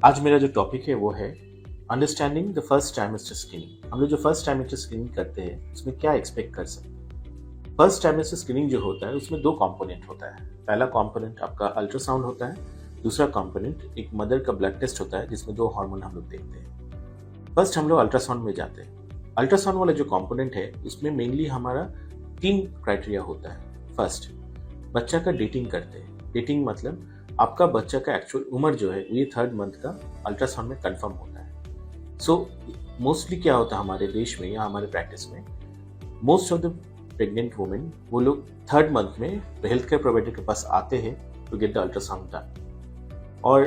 आज मेरा जो टॉपिक है वो है understanding the first trimester screening. हम लोग जो फर्स्ट ट्राइमेस्टर स्क्रीनिंग करते हैं उसमें क्या एक्सपेक्ट कर सकते हैं। फर्स्ट ट्राइमेस्टर स्क्रीनिंग जो होता है उसमें दो कंपोनेंट होता है। पहला कंपोनेंट आपका अल्ट्रासाउंड होता है, दूसरा कंपोनेंट एक मदर का ब्लड टेस्ट होता है जिसमें दो हार्मोन हम लोग देखते हैं। फर्स्ट हम लोग अल्ट्रासाउंड में जाते हैं। अल्ट्रासाउंड वाला जो कंपोनेंट है उसमें मेनली हमारा 3 क्राइटेरिया होता है। फर्स्ट, बच्चा का डेटिंग करते हैं। डेटिंग मतलब आपका बच्चा का एक्चुअल उम्र जो है ये 3rd मंथ का अल्ट्रासाउंड में कंफर्म होता है। सो मोस्टली क्या होता है हमारे देश में या हमारे प्रैक्टिस में, most of the pregnant women वो लोग 3rd मंथ में हेल्थ केयर प्रोवाइडर के पास आते हैं to get the ultrasound done. और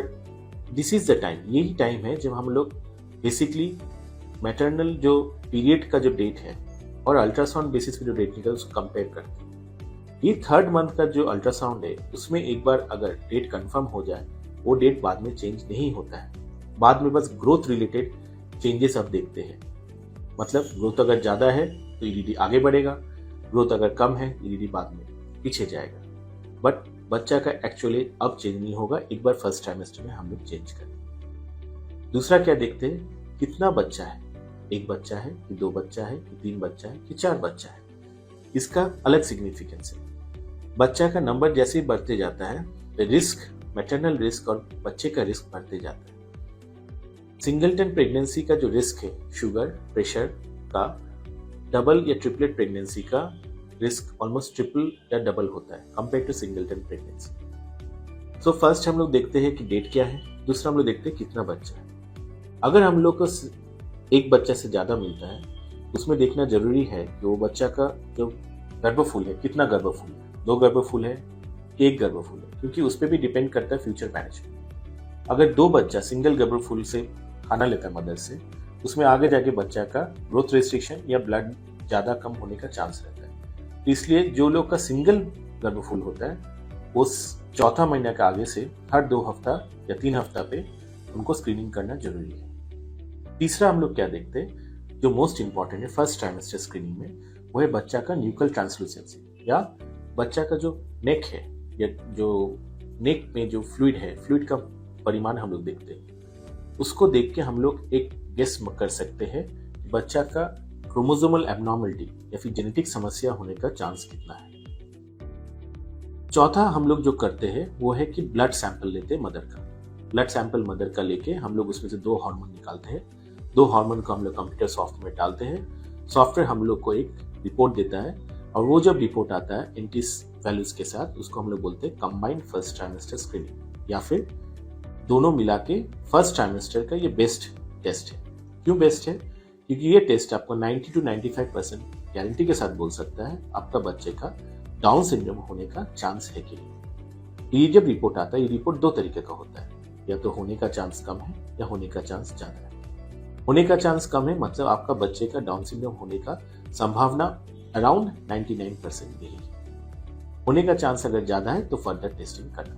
दिस इज द टाइम, यही टाइम है जब हम लोग बेसिकली मैटरनल जो पीरियड का जो डेट है और अल्ट्रासाउंड बेसिस पे जो डेट निकल उसको कंपेयर करते हैं। ये 3rd मंथ का जो अल्ट्रासाउंड है उसमें एक बार अगर डेट कंफर्म हो जाए वो डेट बाद में चेंज नहीं होता है। बाद में बस ग्रोथ रिलेटेड चेंजेस आप देखते हैं। मतलब ग्रोथ अगर ज्यादा है तो ईडीडी आगे बढ़ेगा, ग्रोथ अगर कम है ईडीडी बाद में पीछे जाएगा। बट बच्चा का एक्चुअली अब चेंज नहीं होगा, एक बार फर्स्ट ट्राइमेस्टर में हम लोग चेंज करें। दूसरा क्या देखते हैं, कितना बच्चा है, एक बच्चा है कि 2 बच्चा है कि 3 बच्चा है कि 4 बच्चा है। इसका अलग सिग्निफिकेंस है। बच्चा का नंबर जैसे ही बढ़ते जाता है रिस्क, मैटरनल रिस्क और बच्चे का रिस्क बढ़ते जाता है। सिंगलटन प्रेगनेंसी का जो रिस्क है शुगर प्रेशर का, डबल या ट्रिपलेट प्रेगनेंसी का रिस्क ऑलमोस्ट ट्रिपल या डबल होता है compare to singleton pregnancy. So first हम लोग देखते हैं कि डेट क्या है, दूसरा हम लोग देखते हैं कितना बच्चा है। अगर हम लोग को एक बच्चा से ज्यादा मिलता है उसमें देखना जरूरी है कि वो बच्चा का जो गर्भफूल है कितना गर्भफूल है, 2 गर्भफूल है कि 1 गर्भफूल है, क्योंकि उस पर भी डिपेंड करता है फ्यूचर मैनेजमेंट। अगर 2 बच्चा सिंगल गर्भफूल से खाना लेता है मदर से, उसमें आगे जाके बच्चा का ग्रोथ रेस्ट्रिक्शन या ब्लड ज्यादा कम होने का चांस रहता है। तो इसलिए जो लोग का सिंगल गर्भफूल होता है उस चौथा महीने का आगे से हर 2 हफ्ता या 3 हफ्ता पे उनको स्क्रीनिंग करना जरूरी है। तीसरा हम लोग क्या देखते हैं जो मोस्ट इंपॉर्टेंट है फर्स्ट ट्राइमेस्टर स्क्रीनिंग में, वो है बच्चा का न्यूकल ट्रांसलूसेंसी या बच्चा का जो नेक है या जो नेक में जो फ्लूइड है, फ्लूइड का परिमाण हम लोग देखते हैं। उसको देख के हम लोग एक गेस कर सकते हैं कि बच्चा का क्रोमोसोमल एब्नॉर्मलिटी या फिर जेनेटिक समस्या होने का चांस कितना है। चौथा हम लोग जो करते हैं वो है कि ब्लड सैंपल लेते हैं मदर का। ब्लड सैंपल मदर का लेके हम लोग उसमें से 2 हार्मोन निकालते हैं। 2 हार्मोन को हम लोग कंप्यूटर सॉफ्टवेयर में डालते हैं। सॉफ्टवेयर हम लोग को एक रिपोर्ट देता है और वो जब रिपोर्ट आता है एंटीस वैल्यूज के साथ उसको हम लोग बोलते हैं कंबाइंड फर्स्ट ट्राइमेस्टर स्क्रीनिंग, या फिर दोनों मिला के फर्स्ट ट्राइमेस्टर का ये बेस्ट टेस्ट है। क्यों बेस्ट है? क्योंकि ये टेस्ट आपको 90 to 95% गारंटी के साथ बोल सकता है आपका बच्चे का डाउन सिंड्रोम होने का चांस है कि नहीं। ये जब रिपोर्ट आता है, ये रिपोर्ट 2 तरीके का होता है, या तो होने का चांस कम है या होने का चांस ज्यादा है। होने का चांस कम है मतलब आपका बच्चे का डाउन सिंड्रोम होने का संभावना अराउंड 99% यही है। होने का चांस अगर ज्यादा है तो फर्दर टेस्टिंग करना।